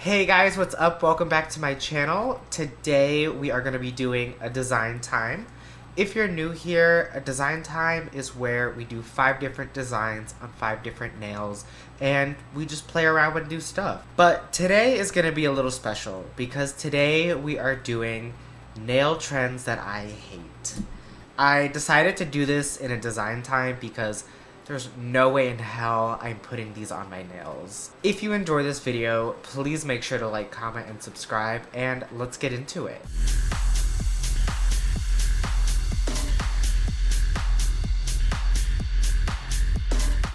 Hey guys, what's up? Welcome back to my channel. Today we are going to be doing a design time. If you're new here, a design time is where we do 5 different designs on 5 different nails and we just play around and do stuff. But today is going to be a little special because today we are doing nail trends that I hate. I decided to do this in a design time because there's no way in hell I'm putting these on my nails. If you enjoy this video, please make sure to like, comment, and subscribe, and let's get into it.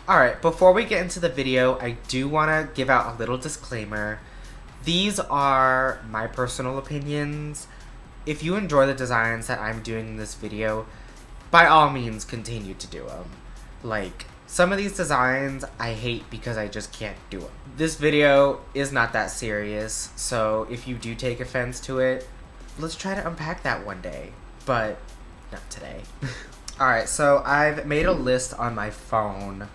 Alright, before we get into the video, I do want to give out a little disclaimer. These are my personal opinions. If you enjoy the designs that I'm doing in this video, by all means continue to do them. Like, some of these designs I hate because I just can't do them. This video is not that serious, so if you do take offense to it, let's try to unpack that one day, but not today. Alright, so I've made a list on my phone,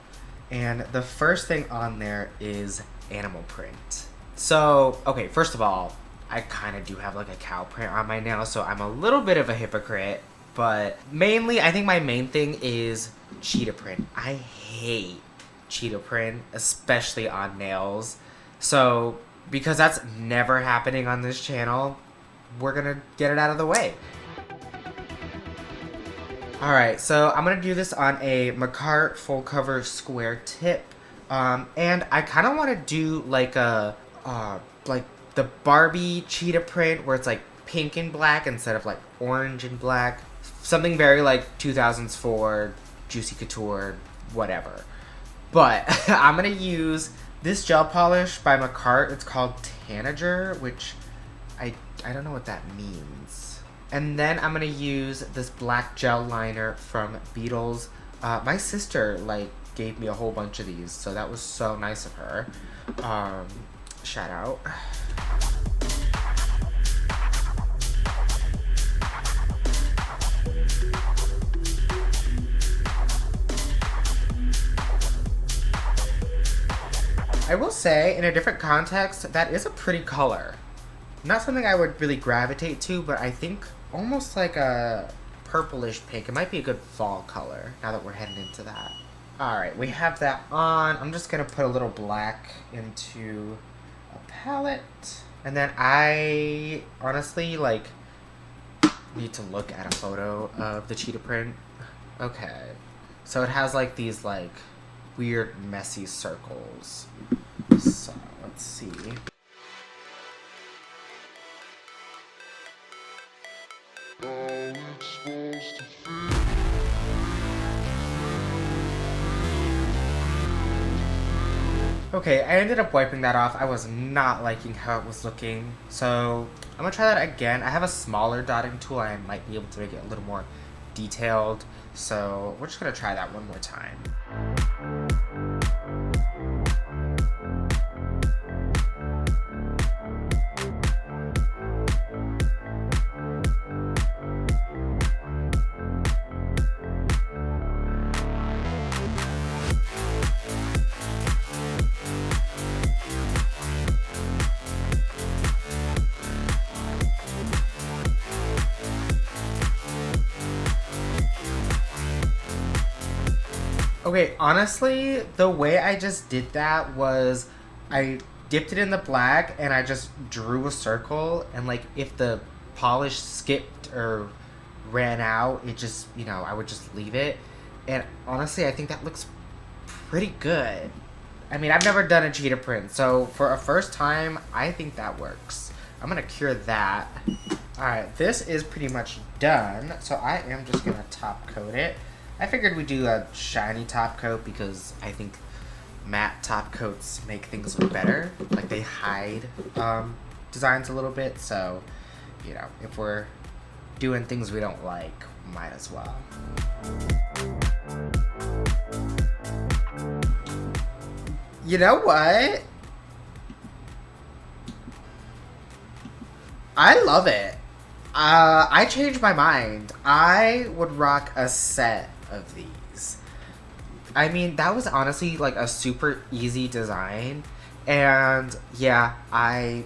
and the first thing on there is animal print. So, okay, first of all, I kind of do have like a cow print on my nail, so I'm a little bit of a hypocrite, but mainly, I think my main thing is cheetah print. I hate cheetah print, especially on nails. So, because that's never happening on this channel, we're gonna get it out of the way. Alright, so I'm gonna do this on a Macart full cover square tip. And I kind of want to do like a, like the Barbie cheetah print where it's like pink and black instead of like orange and black. Something very like 2000s for Juicy Couture, whatever. But I'm going to use this gel polish by Macart. It's called Tanager, which I don't know what that means. And then I'm going to use this black gel liner from Beetles. My sister like gave me a whole bunch of these, so that was so nice of her. Shout out. I will say, in a different context, that is a pretty color. Not something I would really gravitate to, but I think almost like a purplish pink. It might be a good fall color, now that we're heading into that. Alright, we have that on. I'm just going to put a little black into a palette. And then I honestly, like, need to look at a photo of the cheetah print. Okay. So it has, like, these, like, weird, messy circles. So, let's see. Okay, I ended up wiping that off. I was not liking how it was looking. So, I'm gonna try that again. I have a smaller dotting tool. I might be able to make it a little more detailed. So, we're just gonna try that one more time. Okay, honestly, the way I just did that was I dipped it in the black and I just drew a circle, and like if the polish skipped or ran out, it just, you know, I would just leave it. And honestly, I think that looks pretty good. I mean, I've never done a cheetah print, so for a first time, I think that works. I'm gonna cure that. Alright, this is pretty much done, so I am just gonna top coat it. I figured we'd do a shiny top coat because I think matte top coats make things look better. Like, they hide designs a little bit, so, you know, if we're doing things we don't like, might as well. You know what? I love it. I changed my mind. I would rock a set of these. I mean, that was honestly like a super easy design, And yeah, I'm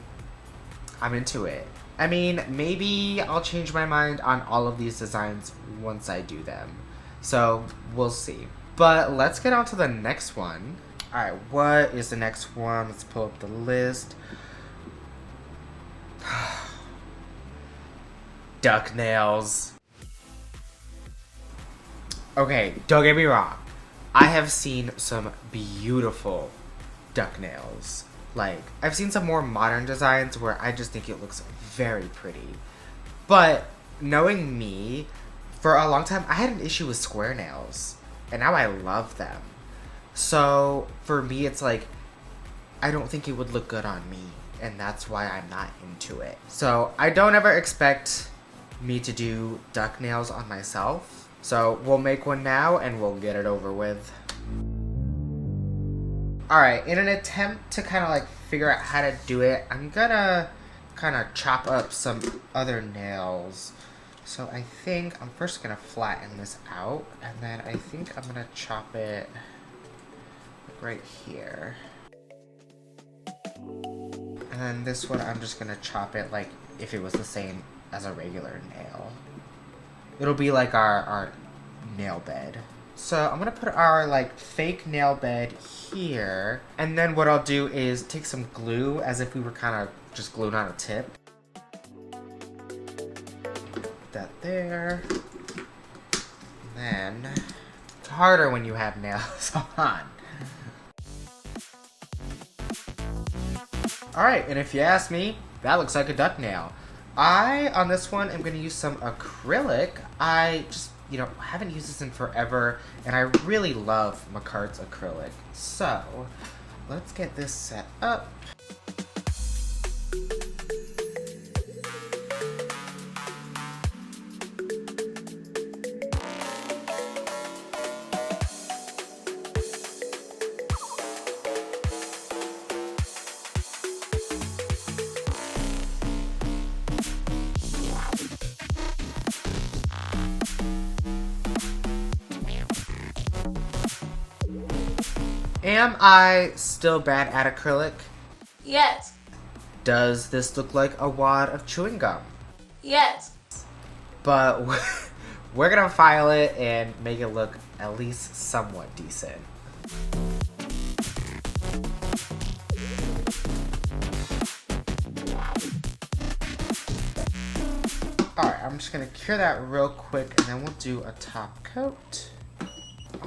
into it. I mean, maybe I'll change my mind on all of these designs once I do them. So we'll see. But let's get on to the next one. Alright, what is the next one? Let's pull up the list. Duck nails. Okay, don't get me wrong. I have seen some beautiful duck nails. Like, I've seen some more modern designs where I just think it looks very pretty. But knowing me, for a long time I had an issue with square nails. And now I love them. So for me it's like, I don't think it would look good on me. And that's why I'm not into it. So I don't ever expect me to do duck nails on myself. So we'll make one now and we'll get it over with. Alright, in an attempt to kind of like figure out how to do it, I'm gonna kind of chop up some other nails. So I think I'm first gonna flatten this out, and then I think I'm gonna chop it right here. And then this one I'm just gonna chop it like if it was the same as a regular nail. It'll be like our nail bed. So I'm gonna put our like fake nail bed here, and then what I'll do is take some glue as if we were kind of just gluing on a tip. Put that there. And then it's harder when you have nails on. Alright, and if you ask me, that looks like a duck nail. On this one, am going to use some acrylic. I just, haven't used this in forever, and I really love Makart's acrylic. So, let's get this set up. Am I still bad at acrylic? Yes. Does this look like a wad of chewing gum? Yes. But we're gonna file it and make it look at least somewhat decent. Alright, I'm just gonna cure that real quick and then we'll do a top coat.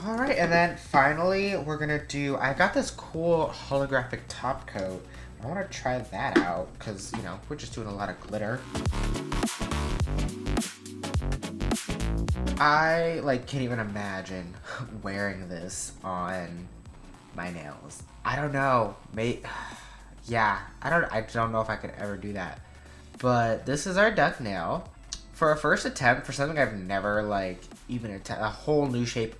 Alright, and then finally we're gonna do, I got this cool holographic top coat. I want to try that out because, we're just doing a lot of glitter. I, can't even imagine wearing this on my nails. I don't know. Yeah, I don't know if I could ever do that. But this is our duck nail. For a first attempt, for something I've never, even attempted, a whole new shape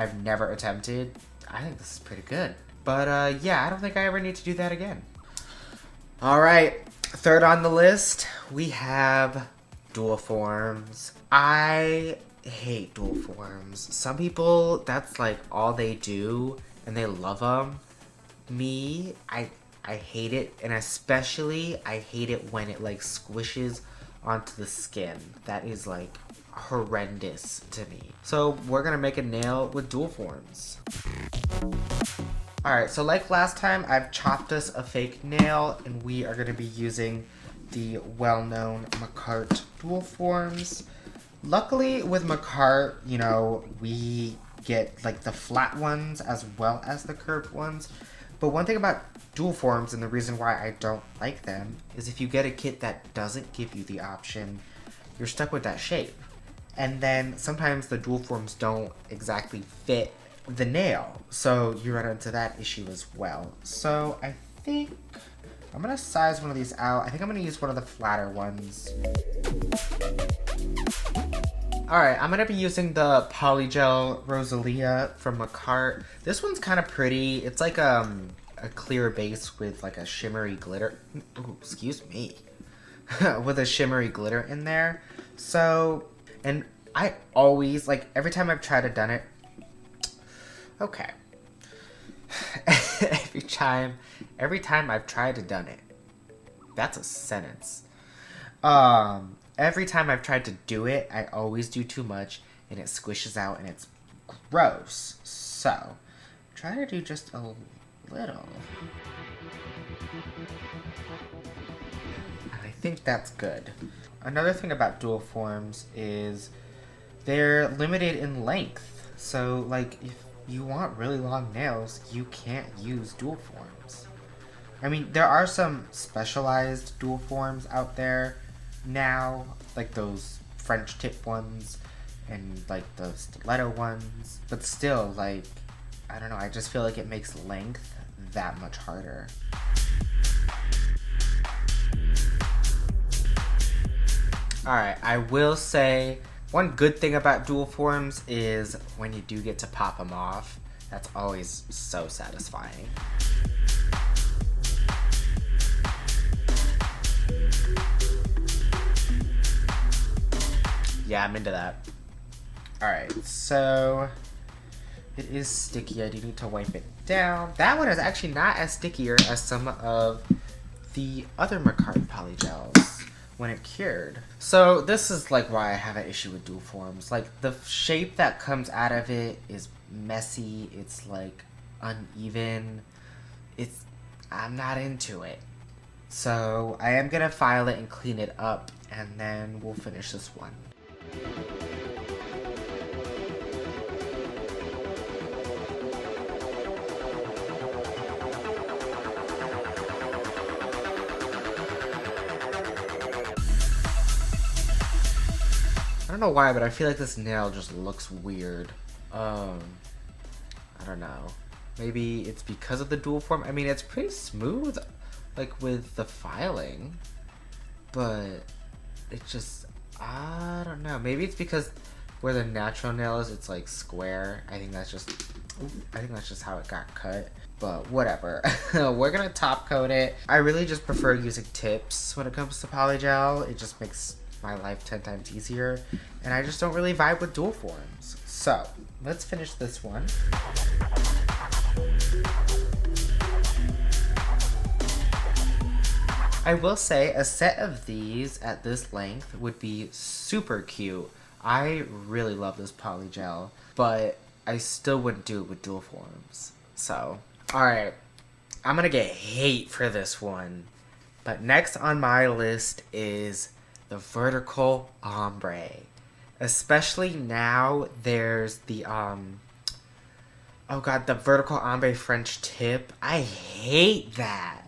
I've never attempted, I think this is pretty good. But, yeah, I don't think I ever need to do that again. Alright, third on the list, we have dual forms. I hate dual forms. Some people, that's, all they do, and they love them. Me, I hate it, and especially, I hate it when it, squishes onto the skin. That is, horrendous to me. So we're gonna make a nail with dual forms. Alright, so like last time, I've chopped us a fake nail, and we are gonna be using the well-known Makart dual forms. Luckily with Makart, we get the flat ones as well as the curved ones. But one thing about dual forms, and the reason why I don't like them, is if you get a kit that doesn't give you the option, you're stuck with that shape. And then sometimes the dual forms don't exactly fit the nail, so you run into that issue as well. So I think I'm gonna size one of these out. I think I'm gonna use one of the flatter ones. Alright, I'm gonna be using the Polygel Rosalia from Makart. This one's kind of pretty. It's like a clear base with a shimmery glitter. Ooh, excuse me. With a shimmery glitter in there. So, and I always, every time I've tried to done it, okay. Every time Every time I've tried to done it. That's a sentence. Every time I've tried to do it, I always do too much and it squishes out and it's gross. So, try to do just a little. And I think that's good. Another thing about dual forms is they're limited in length. So, like, if you want really long nails, you can't use dual forms. I mean, there are some specialized dual forms out there now, like those French tip ones and like the stiletto ones, but still, like, I don't know, I just feel like it makes length that much harder. Alright, I will say one good thing about dual forms is when you do get to pop them off, that's always so satisfying. Yeah, I'm into that. Alright, so it is sticky. I do need to wipe it down. That one is actually not as stickier as some of the other Mercari polygels when it cured. So this is like why I have an issue with dual forms. Like, the shape that comes out of it is messy. It's like uneven. I'm not into it. So I am gonna file it and clean it up, and then we'll finish this one. I don't know why, but I feel like this nail just looks weird. I don't know. Maybe it's because of the dual form. I mean, it's pretty smooth, like, with the filing, but it just, I don't know. Maybe it's because where the natural nail is, it's like square. I think that's just how it got cut. But whatever. We're gonna top coat it. I really just prefer using tips when it comes to polygel. It just makes my life 10 times easier. And I just don't really vibe with dual forms. So let's finish this one. I will say a set of these at this length would be super cute. I really love this polygel, but I still wouldn't do it with dual forms. So, alright, I'm gonna get hate for this one. But next on my list is the vertical ombre. Especially now there's the, oh god, the vertical ombre French tip. I hate that.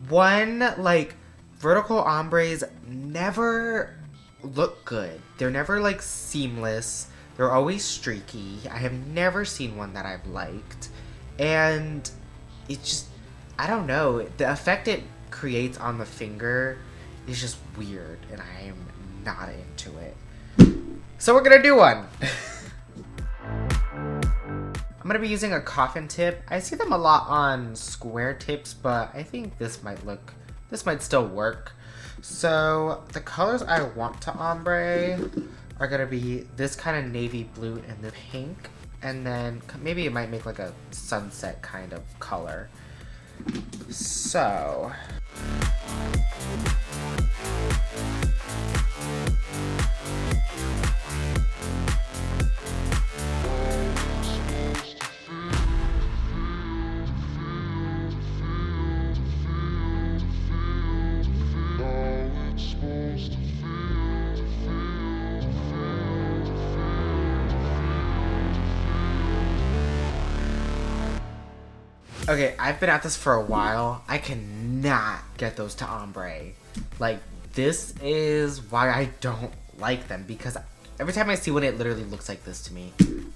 One, like, vertical ombres never look good. They're never, like, seamless. They're always streaky. I have never seen one that I've liked. And it just, I don't know. The effect it creates on the finger is just weird, and I am not into it. So we're gonna do one. I'm gonna be using a coffin tip. I see them a lot on square tips, but I think this might still work. So the colors I want to ombre are gonna be this kind of navy blue and the pink, and then maybe it might make like a sunset kind of color. So okay, I've been at this for a while. I cannot get those to ombre. Like, this is why I don't like them, because every time I see one, it literally looks like this to me,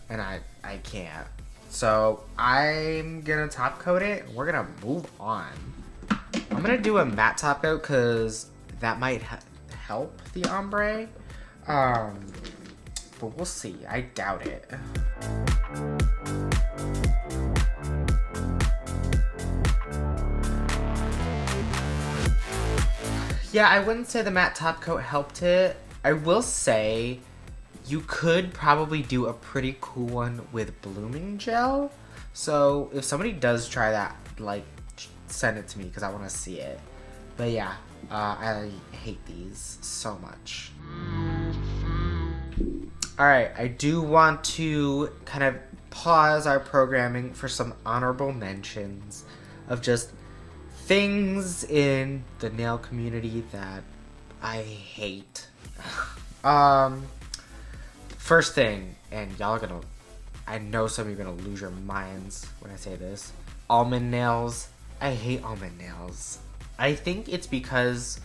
and I can't. So I'm gonna top coat it. We're gonna move on. I'm gonna do a matte top coat because that might help the ombre. But we'll see. I doubt it. Yeah, I wouldn't say the matte top coat helped it. I will say you could probably do a pretty cool one with blooming gel. So if somebody does try that, like, send it to me because I want to see it. But yeah, I hate these so much. Alright, I do want to kind of pause our programming for some honorable mentions of just things in the nail community that I hate. First thing, and y'all are gonna, I know some of you are gonna lose your minds when I say this. Almond nails. I hate almond nails. I think it's because,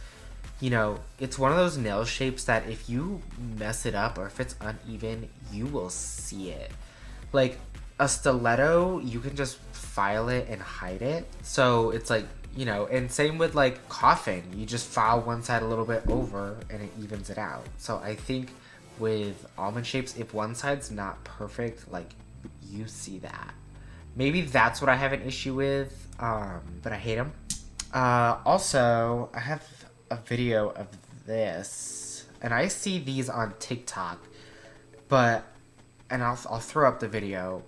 you know, it's one of those nail shapes that if you mess it up or if it's uneven, you will see it. Like a stiletto, you can just file it and hide it. So it's like, you know, and same with like coughing. You just file one side a little bit over and it evens it out. So I think with almond shapes, if one side's not perfect, like you see that. Maybe that's what I have an issue with, but I hate them. Also, I have a video of this, and I see these on TikTok, and I'll throw up the video.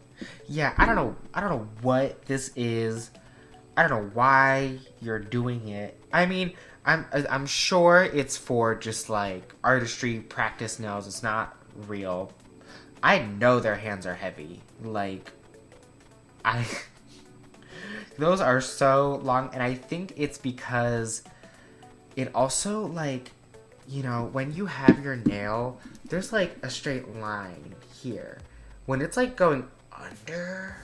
Yeah, I don't know what this is. I don't know why you're doing it. I mean, I'm sure it's for just like artistry, practice nails. It's not real. I know their hands are heavy. Like, those are so long, and I think it's because it also, like, you know, when you have your nail, there's like a straight line here. When it's like going under,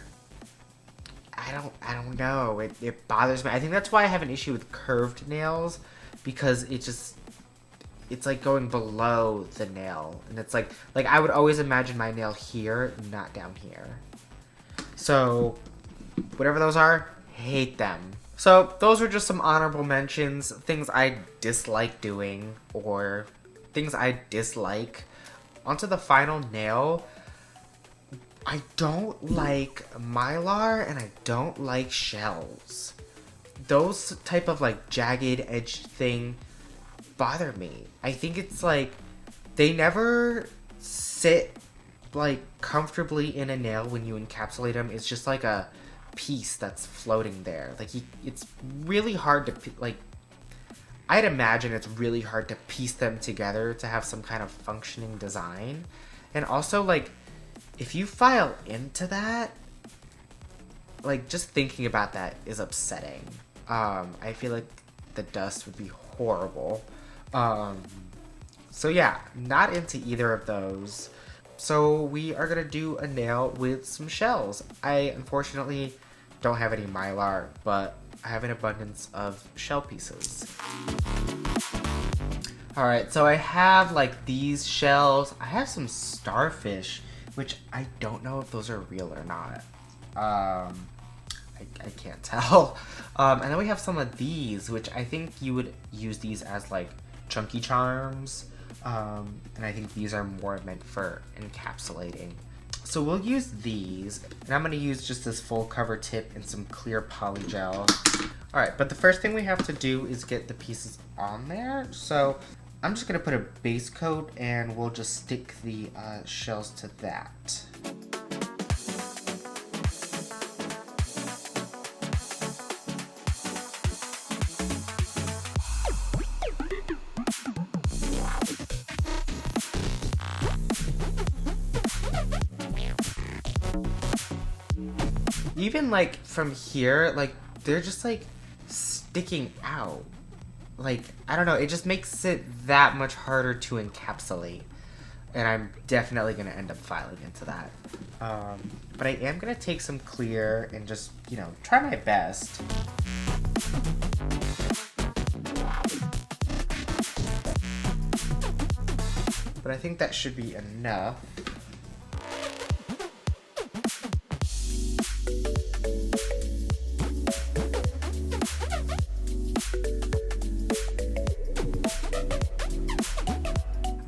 I don't know. It bothers me. I think that's why I have an issue with curved nails, because it's like going below the nail, and it's like I would always imagine my nail here, not down here. So whatever those are, hate them. So those are just some honorable mentions, things I dislike doing or things I dislike. Onto the final nail. I don't like mylar and I don't like shells. Those type of like jagged edge thing bother me. I think it's like they never sit like comfortably in a nail when you encapsulate them. It's just like a piece that's floating there. Like it's really hard to like. I'd imagine it's really hard to piece them together to have some kind of functioning design. And also, like, if you file into that, like, just thinking about that is upsetting. I feel like the dust would be horrible. So yeah, not into either of those. So we are gonna do a nail with some shells. I unfortunately don't have any mylar, but I have an abundance of shell pieces. Alright, so I have like these shells. I have some starfish, which I don't know if those are real or not. I can't tell. And then we have some of these, which I think you would use these as like chunky charms. And I think these are more meant for encapsulating. So we'll use these, and I'm going to use just this full cover tip and some clear poly gel. Alright, but the first thing we have to do is get the pieces on there. So I'm just going to put a base coat, and we'll just stick the shells to that. Even like from here, like they're just like sticking out. Like, I don't know, it just makes it that much harder to encapsulate. And I'm definitely gonna end up filing into that. But I am gonna take some clear and just, you know, try my best. But I think that should be enough.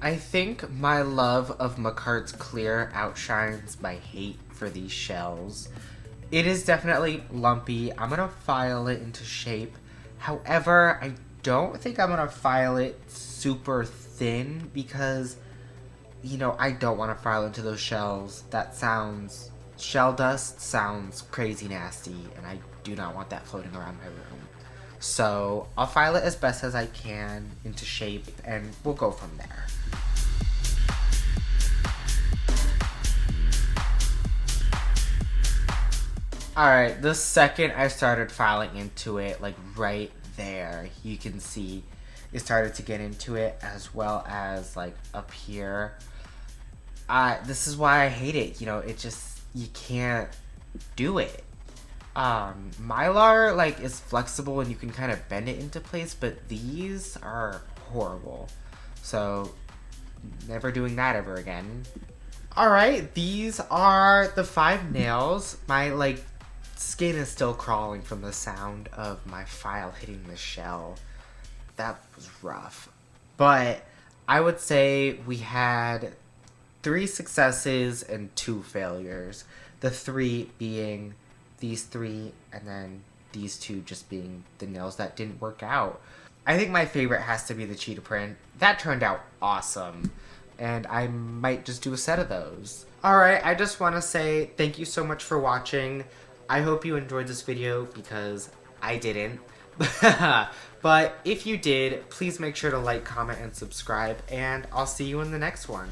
I think my love of Makart's clear outshines my hate for these shells. It is definitely lumpy. I'm gonna file it into shape. However, I don't think I'm gonna file it super thin because, you know, I don't want to file into those shells. Shell dust sounds crazy nasty, and I do not want that floating around my room. So I'll file it as best as I can into shape and we'll go from there. Alright, the second I started filing into it, like right there, you can see it started to get into it, as well as like up here. This is why I hate it, you know, it just, you can't do it. Mylar like is flexible and you can kind of bend it into place, but these are horrible. So never doing that ever again. Alright, these are the 5 nails. My like skin is still crawling from the sound of my file hitting the shell. That was rough. But I would say we had 3 successes and 2 failures. The 3 being these 3 and then these 2 just being the nails that didn't work out. I think my favorite has to be the cheetah print. That turned out awesome. And I might just do a set of those. Alright, I just want to say thank you so much for watching. I hope you enjoyed this video because I didn't. But if you did, please make sure to like, comment, and subscribe, and I'll see you in the next one.